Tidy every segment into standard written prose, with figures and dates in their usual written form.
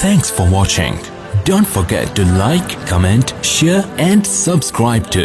Thanks for watching. Don't forget to like, comment, share and subscribe to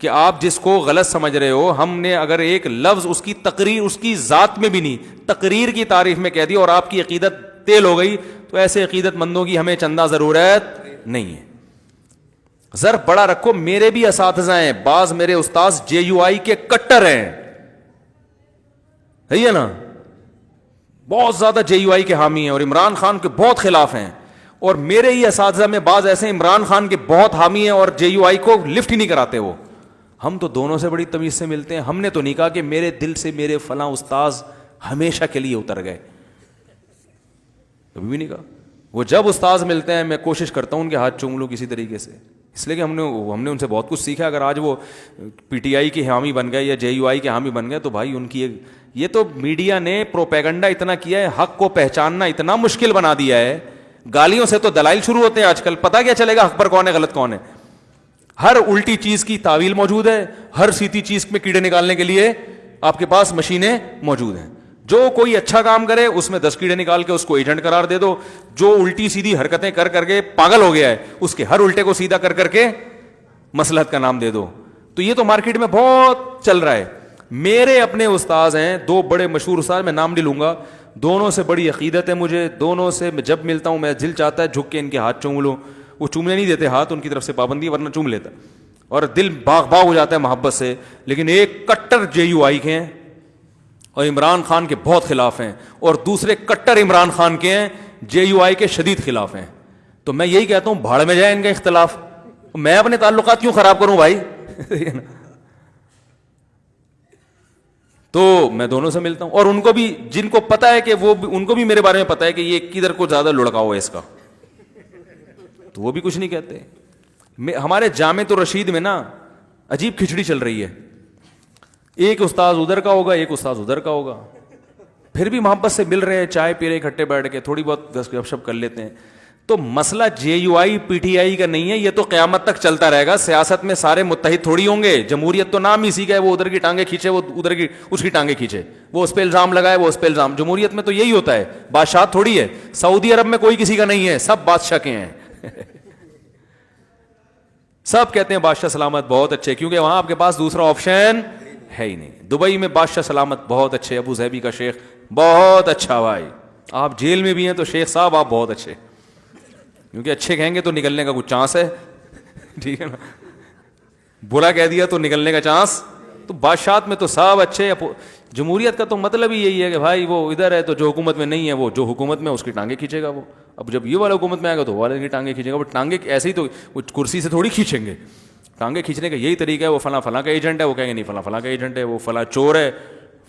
کہ آپ جس کو غلط سمجھ رہے ہو, ہم نے اگر ایک لفظ اس کی تقریر, اس کی ذات میں بھی نہیں, تقریر کی تعریف میں کہہ دی اور آپ کی عقیدت تیل ہو گئی, تو ایسے عقیدت مندوں کی ہمیں چندہ ضرورت نہیں ہے. ضرب بڑا رکھو. میرے بھی اساتذہ ہیں, بعض میرے استاذ جے یو آئی کے کٹر ہیں, ہے نا, بہت زیادہ جے یو آئی کے حامی ہیں اور عمران خان کے بہت خلاف ہیں. اور میرے ہی اساتذہ میں بعض ایسے عمران خان کے بہت حامی ہیں اور جے یو آئی کو لفٹ ہی نہیں کراتے. وہ ہم تو دونوں سے بڑی تمیز سے ملتے ہیں. ہم نے تو نہیں کہا کہ میرے دل سے میرے فلاں استاذ ہمیشہ کے لیے اتر گئے, کبھی بھی نہیں کہا. وہ جب استاذ ملتے ہیں میں کوشش کرتا ہوں ان کے ہاتھ چوم لوں کسی طریقے سے, اس لیے کہ ہم نے ان سے بہت کچھ سیکھا. اگر آج وہ پی ٹی آئی کے حامی بن گئے یا جے یو آئی کے حامی بن گئے تو بھائی ان کی یہ تو میڈیا نے پروپیگنڈا اتنا کیا ہے, حق کو پہچاننا اتنا مشکل بنا دیا ہے. گالیوں سے تو دلائل شروع ہوتے ہیں آج کل. پتہ کیا چلے گا حق پر کون ہے غلط کون ہے؟ ہر الٹی چیز کی تعویل موجود ہے, ہر سیدھی چیز میں کیڑے نکالنے کے لیے آپ کے پاس مشینیں موجود ہیں. جو کوئی اچھا کام کرے اس میں 10 کیڑے نکال کے اس کو ایجنٹ قرار دے دو. جو الٹی سیدھی حرکتیں کر کر کے پاگل ہو گیا ہے اس کے ہر الٹے کو سیدھا کر کر کے مصلحت کا نام دے دو. تو یہ تو مارکیٹ میں بہت چل رہا ہے. میرے اپنے استاذ ہیں 2 بڑے مشہور استاذ, میں نام نہیں لوں گا, دونوں سے بڑی عقیدت ہے مجھے. دونوں سے جب ملتا ہوں میں دل چاہتا ہے جھک کے ان کے ہاتھ چوم لوں. وہ چومنے نہیں دیتے ہاتھ, ان کی طرف سے پابندی, ورنہ چوم لیتا اور دل باغ باغ ہو جاتا ہے محبت سے. لیکن ایک کٹر جے یو آئی کے ہیں اور عمران خان کے بہت خلاف ہیں, اور دوسرے کٹر عمران خان کے ہیں, جے یو آئی کے شدید خلاف ہیں. تو میں یہی کہتا ہوں بھاڑ میں جائے ان کا اختلاف, میں اپنے تعلقات کیوں خراب کروں بھائی. تو میں دونوں سے ملتا ہوں, اور ان کو بھی, جن کو پتا ہے کہ وہ ان کو بھی میرے بارے میں پتا ہے کہ یہ کدھر کو زیادہ لڑکاؤ ہے اس کا, تو وہ بھی کچھ نہیں کہتے. ہمارے جامع الرشید میں نا عجیب کھچڑی چل رہی ہے, ایک استاذ ادھر کا ہوگا ایک استاذ ادھر کا ہوگا, پھر بھی محبت سے مل رہے ہیں, چائے پی رہے اکٹھے بیٹھ کے, تھوڑی بہت گپ شپ کر لیتے ہیں. تو مسئلہ جے you I P T I کا نہیں ہے, یہ تو قیامت تک چلتا رہے گا. سیاست میں سارے متحد تھوڑی ہوں گے. جمہوریت تو نام اسی کا ہے, وہ ادھر کی ٹانگیں کھینچے, وہ ادھر کی اس کی ٹانگیں کھینچے, وہ اس پہ الزام لگائے, وہ اس پہ الزام. جمہوریت میں تو یہی ہوتا ہے, بادشاہ تھوڑی ہے. سعودی عرب میں کوئی کسی کا نہیں ہے, سب بادشاہ کے ہیں. سب کہتے ہیں بادشاہ سلامت بہت اچھے, کیونکہ وہاں آپ کے پاس دوسرا آپشن ہے ہی نہیں. دبئی میں بادشاہ سلامت بہت اچھے, ابو ظبی کا شیخ بہت اچھا بھائی. آپ جیل میں بھی ہیں تو شیخ صاحب آپ بہت اچھے, کیونکہ اچھے کہیں گے تو نکلنے کا کچھ چانس ہے, ٹھیک ہے نا. برا کہہ دیا تو نکلنے کا چانس. تو بادشاہت میں تو سب اچھے. جمہوریت کا تو مطلب ہی یہی ہے کہ بھائی وہ ادھر ہے تو جو حکومت میں نہیں ہے وہ جو حکومت میں اس کی ٹانگیں کھینچے گا. وہ اب جب یہ والا حکومت میں آئے گا تو وہ والے کی ٹانگیں کھینچے گا. وہ ٹانگیں ایسے ہی تو وہ کرسی سے تھوڑی کھینچیں گے. ٹانگیں کھینچنے کا یہی طریقہ ہے. وہ فلاں فلاں کا ایجنٹ ہے, وہ کہیں گے نہیں فلاں فلاں کا ایجنٹ ہے, وہ فلاں چور ہے,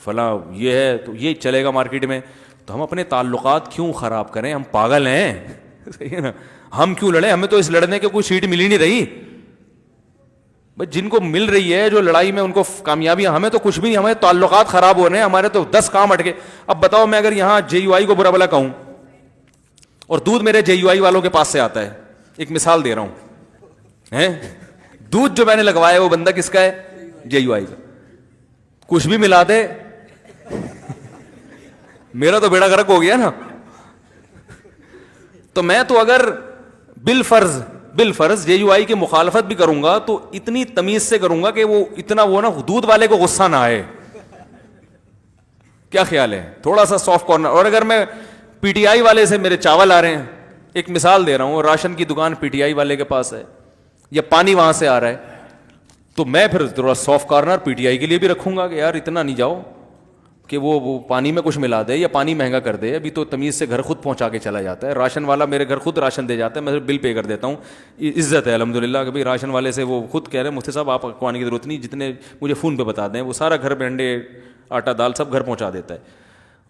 فلاں یہ ہے, تو یہ چلے گا مارکیٹ میں. تو ہم اپنے تعلقات کیوں خراب کریں؟ ہم پاگل ہیں, صحیح ہے نا. ہم کیوں لڑیں؟ ہمیں تو اس لڑنے کی کوئی سیٹ مل ہی نہیں رہی. بھائی جن کو مل رہی ہے جو لڑائی میں ان کو کامیابی, ہمیں تو کچھ بھی نہیں. ہمیں تعلقات خراب ہو رہے ہیں, ہمارے تو 10 کام اٹکے. اب بتاؤ میں اگر یہاں جے یو آئی کو برا بلا کہوں اور دودھ میرے جے یو آئی والوں کے پاس سے آتا ہے, ایک مثال دے رہا ہوں, دودھ جو میں نے لگوایا وہ بندہ کس کا ہے؟ جے یو آئی کا. کچھ بھی ملا دے میرا تو بیڑا غرق ہو گیا نا. تو میں تو اگر بالفرض جے یو آئی کی مخالفت بھی کروں گا تو اتنی تمیز سے کروں گا کہ وہ اتنا وہ نا دودھ والے کو غصہ نہ آئے. کیا خیال ہے؟ تھوڑا سا سافٹ کارنر. اور اگر میں پی ٹی آئی والے سے میرے چاول آ رہے ہیں, ایک مثال دے رہا ہوں, راشن کی دکان پی ٹی آئی والے کے پاس ہے یا پانی وہاں سے آ رہا ہے, تو میں پھر تھوڑا soft corner P T I کے لیے بھی رکھوں گا کہ یار اتنا نہیں جاؤ کہ وہ پانی میں کچھ ملا دے یا پانی مہنگا کر دے. ابھی تو تمیز سے گھر خود پہنچا کے چلا جاتا ہے. راشن والا میرے گھر خود راشن دے جاتا ہے, میں بل پے کر دیتا ہوں. عزت ہے الحمدللہ کہ بھائی راشن والے سے وہ خود کہہ رہے ہیں مفتی صاحب آپ کو آنے کی ضرورت نہیں, جتنے مجھے فون پہ بتا دیں وہ سارا گھر پہ انڈے آٹا دال سب گھر پہنچا دیتا ہے.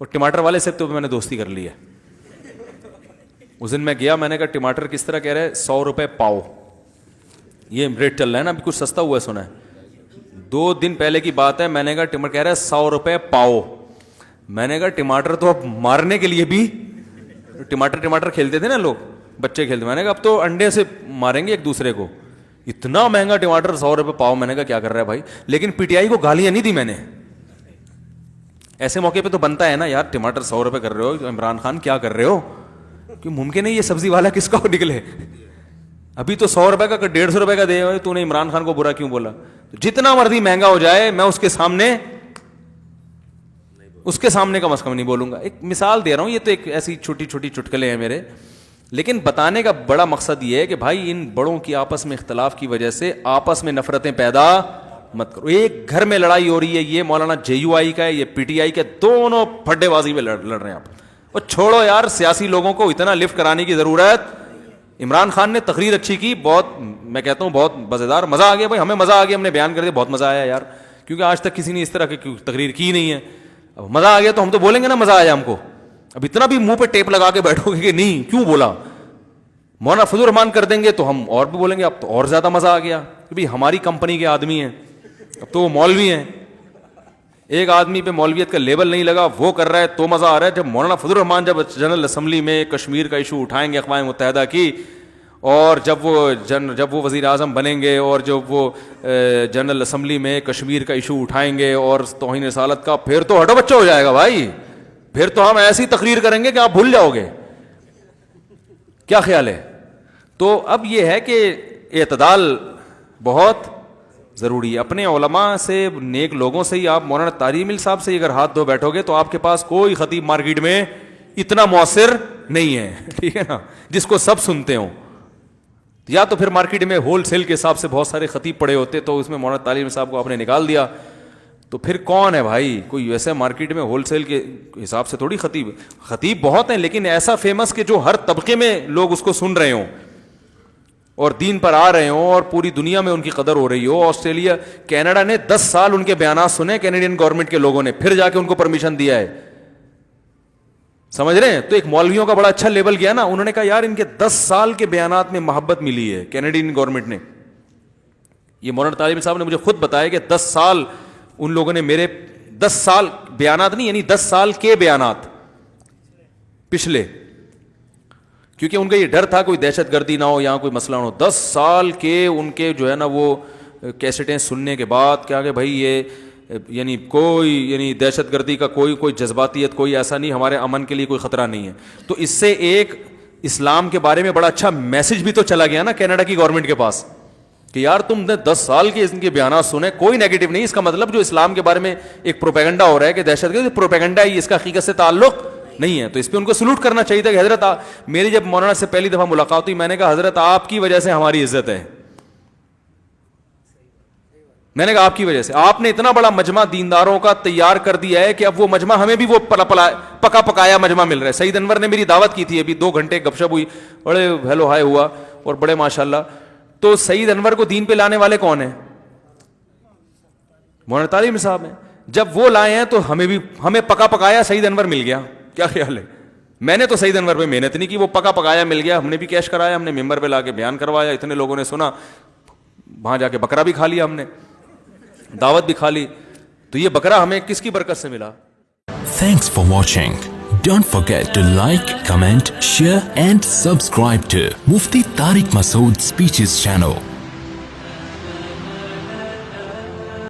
اور ٹماٹر والے سے تو میں نے دوستی کر لی ہے. اس دن میں گیا, میں نے کہا ٹماٹر کس طرح کہہ رہے ہیں 100 روپے پاؤ, یہ ریٹ چل رہا ہے نا, ابھی کچھ سستا ہوا ہے سنا ہے. 2 دن پہلے کی بات ہے, میں نے کہا ٹماٹر کہہ رہا ہے 100 روپے پاؤ. میں نے کہا ٹماٹر تو اب مارنے کے لیے بھی, ٹماٹر کھیلتے تھے نا لوگ, بچے کھیلتے, میں نے کہا اب تو انڈے سے ماریں گے ایک دوسرے کو. اتنا مہنگا ٹماٹر 100 روپے پاؤ. میں نے کہا کیا کر رہا ہے بھائی. لیکن پی ٹی آئی کو گالیاں نہیں دی میں نے. ایسے موقع پہ تو بنتا ہے نا یار, ٹماٹر 100 روپے کر رہے ہو, عمران خان کیا کر رہے ہو, کہ ممکن ہے یہ سبزی والا کس کا نکلے. ابھی تو 100 روپے کا 150 روپے کا دے ہوئے, تو نے عمران خان کو برا کیوں بولا؟ جتنا مرضی مہنگا ہو جائے میں اس کے سامنے کم از کم نہیں بولوں گا. ایک مثال دے رہا ہوں, یہ تو ایک ایسی چھوٹی چھوٹی چٹکلے ہیں میرے, لیکن بتانے کا بڑا مقصد یہ ہے کہ بھائی ان بڑوں کی آپس میں اختلاف کی وجہ سے آپس میں نفرتیں پیدا مت کرو. ایک گھر میں لڑائی ہو رہی ہے, یہ مولانا JUI کا ہے, یہ PTI کا, دونوں پھڈے بازی میں لڑ رہے ہیں آپ. اور چھوڑو یار, سیاسی لوگوں کو اتنا لفٹ کرانے کی ضرورت. عمران خان نے تقریر اچھی کی, بہت, میں کہتا ہوں بہت مزیدار, مزہ آ گیا بھائی, ہمیں مزہ آ گیا, ہم نے بیان کر دیا, بہت مزہ آیا یار, کیونکہ آج تک کسی نے اس طرح کی تقریر کی نہیں ہے. اب مزہ آ گیا تو ہم تو بولیں گے نا مزہ آیا ہم کو. اب اتنا بھی منہ پہ ٹیپ لگا کے بیٹھو گے کہ نہیں کیوں بولا, مولانا فضل الرحمان کر دیں گے تو ہم اور بھی بولیں گے اب تو اور زیادہ مزہ آ گیا, کہ ہماری کمپنی کے آدمی ہیں, اب تو وہ مولوی ہیں. ایک آدمی پہ مولویت کا لیبل نہیں لگا, وہ کر رہا ہے تو مزہ آ رہا ہے. جب مولانا فضل الرحمان جب جنرل اسمبلی میں کشمیر کا ایشو اٹھائیں گے اقوام متحدہ کی, اور جب وہ وزیر اعظم بنیں گے, اور جب وہ جنرل اسمبلی میں کشمیر کا ایشو اٹھائیں گے اور توہین رسالت کا, پھر تو ہٹو بچہ ہو جائے گا بھائی. پھر تو ہم ایسی تقریر کریں گے کہ آپ بھول جاؤ گے. کیا خیال ہے؟ تو اب یہ ہے کہ اعتدال بہت ضروری ہے. اپنے علماء سے, نیک لوگوں سے ہی, آپ مولانا طاہر مل صاحب سے اگر ہاتھ دھو بیٹھو گے تو آپ کے پاس کوئی خطیب مارکیٹ میں اتنا مؤثر نہیں ہے, ٹھیک ہے نا, جس کو سب سنتے ہوں. یا تو پھر مارکیٹ میں ہول سیل کے حساب سے بہت سارے خطیب پڑے ہوتے, تو اس میں مولانا طاہر مل صاحب کو آپ نے نکال دیا, تو پھر کون ہے بھائی؟ کوئی ویسے مارکیٹ میں ہول سیل کے حساب سے تھوڑی خطیب بہت ہیں, لیکن ایسا فیمس کہ جو ہر طبقے میں لوگ اس کو سن رہے ہوں اور دین پر آ رہے ہوں اور پوری دنیا میں ان کی قدر ہو رہی ہو. آسٹریلیا, کینیڈا نے 10 سال ان کے بیانات سنے کینیڈین گورنمنٹ کے لوگوں نے, پھر جا کے ان کو پرمیشن دیا ہے. سمجھ رہے ہیں؟ تو ایک مولویوں کا بڑا اچھا لیبل گیا نا, انہوں نے کہا یار ان کے 10 سال کے بیانات میں محبت ملی ہے کینیڈین گورنمنٹ نے. یہ مولانا طاہر صاحب نے مجھے خود بتایا کہ 10 سال ان لوگوں نے میرے 10 سال بیانات نہیں, یعنی 10 سال کے بیانات پچھلے, کیونکہ ان کا یہ ڈر تھا کوئی دہشت گردی نہ ہو, یہاں کوئی مسئلہ نہ ہو. 10 سال کے ان کے جو ہے نا وہ کیسٹیں سننے کے بعد کیا کہ بھائی یہ یعنی کوئی دہشت گردی کا کوئی جذباتیت کوئی ایسا نہیں, ہمارے امن کے لیے کوئی خطرہ نہیں ہے. تو اس سے ایک اسلام کے بارے میں بڑا اچھا میسج بھی تو چلا گیا نا کینیڈا کی گورنمنٹ کے پاس کہ یار تم نے 10 سال کے ان کے بیانات سنے, کوئی نیگیٹو نہیں. اس کا مطلب جو اسلام کے بارے میں ایک پروپیگنڈا ہو رہا ہے کہ دہشت گردی پروپیگنڈا ہے, اس کا حقیقت سے تعلق نہیں ہے. تو اس پہ ان کو سلوٹ کرنا چاہیے تھا کہ حضرت میری جب مولانا سے پہلی دفعہ ملاقات ہوئی, میں نے کہا حضرت آپ کی وجہ سے ہماری عزت ہے. میں نے کہا آپ کی وجہ سے, آپ نے اتنا بڑا مجمع دینداروں کا تیار کر دیا ہے کہ اب وہ مجمع ہمیں بھی وہ پکا پکایا مجمع مل رہا ہے. سعید انور نے میری دعوت کی تھی, ابھی 2 گھنٹے گپ شپ ہوئی, بڑے ہیلو ہائے ہوا اور بڑے ماشاءاللہ. تو سعید انور کو دین پہ لانے والے کون ہیں؟ مولانا طاہر صاحب ہیں. جب وہ لائے ہیں تو ہمیں پکا پکایا سعید انور مل گیا. کیا خیال ہے؟ میں نے تو سعید انور پہ محنت نہیں کی, وہ پکا پکایا مل گیا, ہم نے بھی کیش کرایا, ہم نے ممبر پہ لا کے بیان کروایا, اتنے لوگوں نے سنا, وہاں جا کے بکرا بھی کھا لیا, ہم نے دعوت بھی کھا لی. تو یہ بکرا ہمیں کس کی برکت سے ملا؟ Thanks for watching. Don't forget to like, comment, share and subscribe to Mufti Tariq Masood Speeches channel.